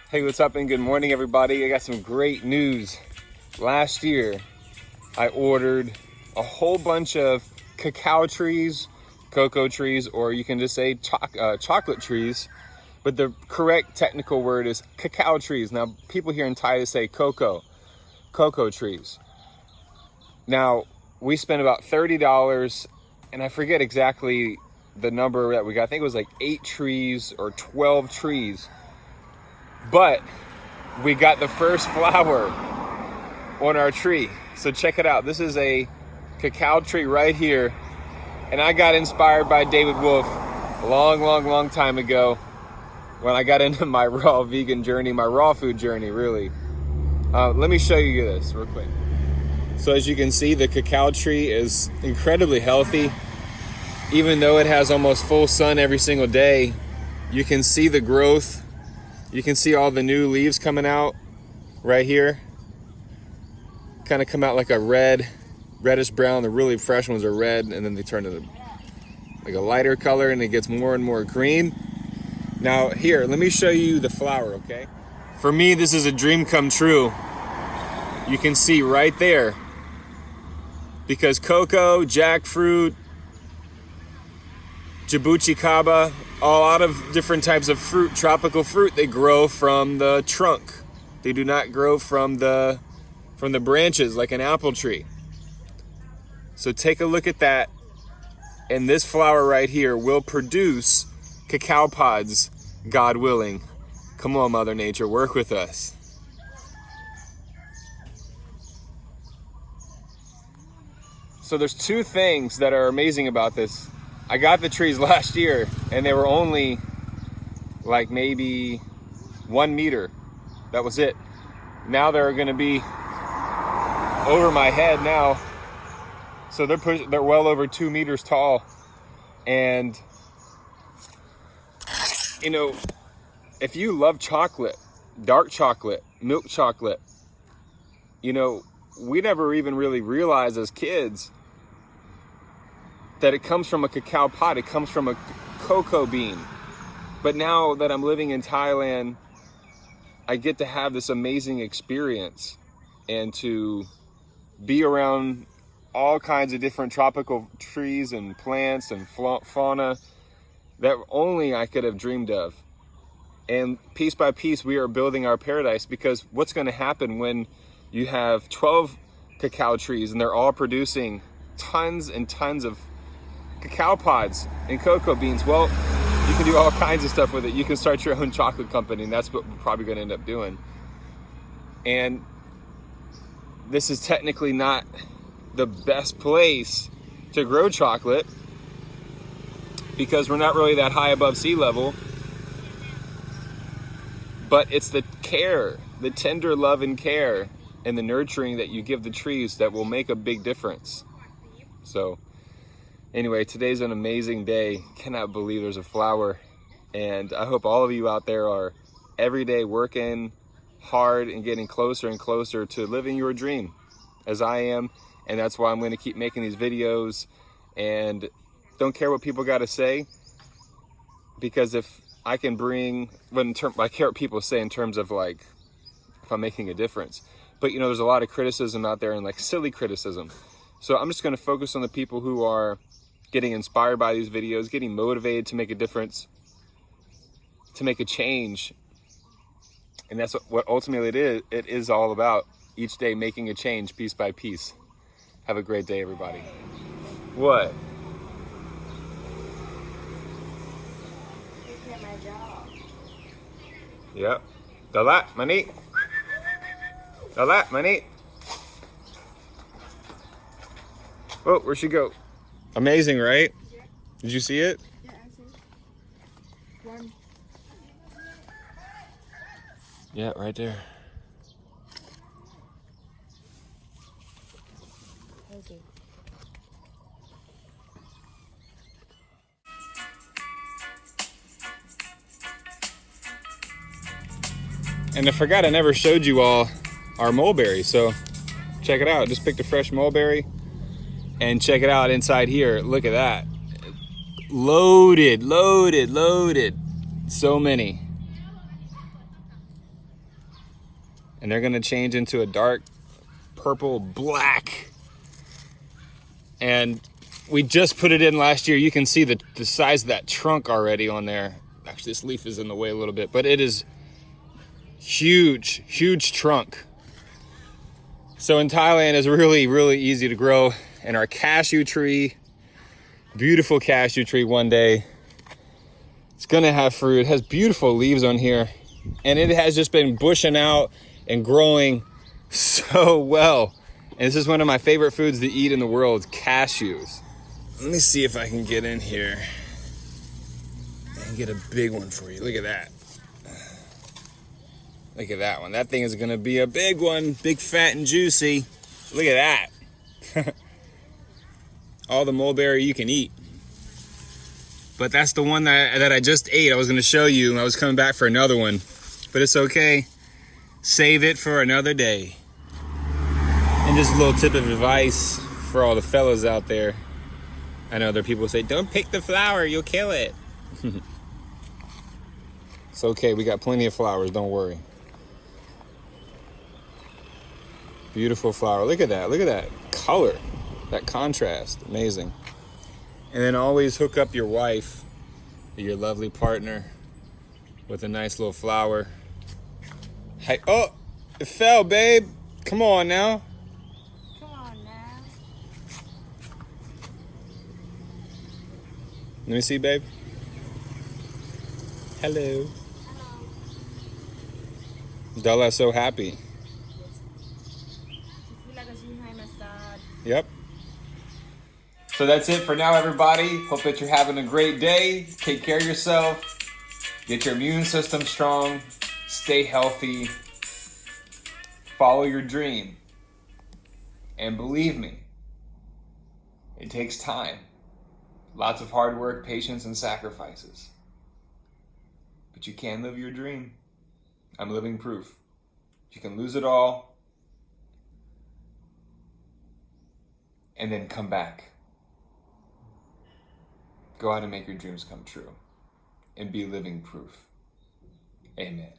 Hey, what's up and good morning everybody. I got some great news. Last year, I ordered a whole bunch of cacao trees, cocoa trees, or you can just say chocolate trees, but the correct technical word is cacao trees. Now, people here in Thailand say cocoa trees. Now, we spent about $30, and I forget exactly the number that we got. I think it was like 8 trees or 12 trees. But we got the first flower on our tree. So check it out. This is a cacao tree right here. And I got inspired by David Wolf a long time ago when I got into my raw vegan journey, my raw food journey, really. Let me show you this real quick. So as you can see, the cacao tree is incredibly healthy. Even though it has almost full sun every single day, you can see the growth. You can see all the new leaves coming out right here. Kind of come out like a reddish brown. The really fresh ones are red, and then they turn to like a lighter color, and it gets more and more green. Now here, let me show you the flower, okay? For me, this is a dream come true. You can see right there, because cocoa, jackfruit, Djibouti kaba, a lot of different types of fruit, tropical fruit, they grow from the trunk. They do not grow from the branches like an apple tree. So take a look at that. And this flower right here will produce cacao pods, God willing. Come on, Mother Nature, work with us. So there's 2 things that are amazing about this. I got the trees last year and they were only like maybe 1 meter. That was it. Now they're gonna be over my head now. So they're well over 2 meters tall. And you know, if you love chocolate, dark chocolate, milk chocolate, you know, we never even really realized as kids that it comes from a cacao pod, it comes from a cocoa bean. But now that I'm living in Thailand, I get to have this amazing experience and to be around all kinds of different tropical trees and plants and fauna that only I could have dreamed of. And piece by piece, we are building our paradise, because what's gonna happen when you have 12 cacao trees and they're all producing tons and tons of cacao pods and cocoa beans? Well, you can do all kinds of stuff with it. You can start your own chocolate company, and that's what we're probably going to end up doing. And this is technically not the best place to grow chocolate because we're not really that high above sea level. But it's the care, the tender love and care and the nurturing that you give the trees that will make a big difference. So anyway, today's an amazing day. Cannot believe there's a flower. And I hope all of you out there are every day working hard and getting closer and closer to living your dream, as I am. And that's why I'm going to keep making these videos and don't care what people got to say, because if I can bring, I care what people say in terms of like, if I'm making a difference. But you know, there's a lot of criticism out there, and like silly criticism. So I'm just going to focus on the people who are getting inspired by these videos, getting motivated to make a difference, to make a change. And that's what ultimately it is all about. Each day making a change piece by piece. Have a great day, everybody. What? At my job. Yep. Dalat, mani. Dalat, mani. Oh, where'd she go? Amazing, right? Yeah. Did you see it? Yeah, I see. One. Yeah, right there. Okay. And I forgot I never showed you all our mulberry, so check it out. Just picked a fresh mulberry, and check it out inside here. Look at that. Loaded. So many. and they're gonna change into a dark purple black. And we just put it in last year. You can see the size of that trunk already on there. Actually, this leaf is in the way a little bit, but it is huge, huge trunk. So in Thailand, it's really, really easy to grow. And our cashew tree, beautiful cashew tree one day, it's gonna have fruit. It has beautiful leaves on here. And it has just been bushing out and growing so well. And this is one of my favorite foods to eat in the world, cashews. Let me see if I can get in here and get a big one for you. Look at that. Look at that one. That thing is gonna be a big one, big, fat, and juicy. Look at that. All the mulberry you can eat. But that's the one that I just ate. I was gonna show you. I was coming back for another one, but it's okay. Save it for another day. And just a little tip of advice for all the fellas out there. I know there are people who say, don't pick the flower, you'll kill it. It's okay, we got plenty of flowers, don't worry. Beautiful flower, look at that color, that contrast, amazing. And then always hook up your wife, your lovely partner, with a nice little flower. Hey, oh, it fell, babe. Come on now. Come on now. Let me see, babe. Hello. Hello. Dalla's so happy. She feel like a sweet high massage. Yep. So that's it for now, everybody. Hope that you're having a great day. Take care of yourself. Get your immune system strong. Stay healthy. Follow your dream. And believe me, it takes time. Lots of hard work, patience, and sacrifices. But you can live your dream. I'm living proof. You can lose it all and then come back. Go out and make your dreams come true and be living proof. Amen.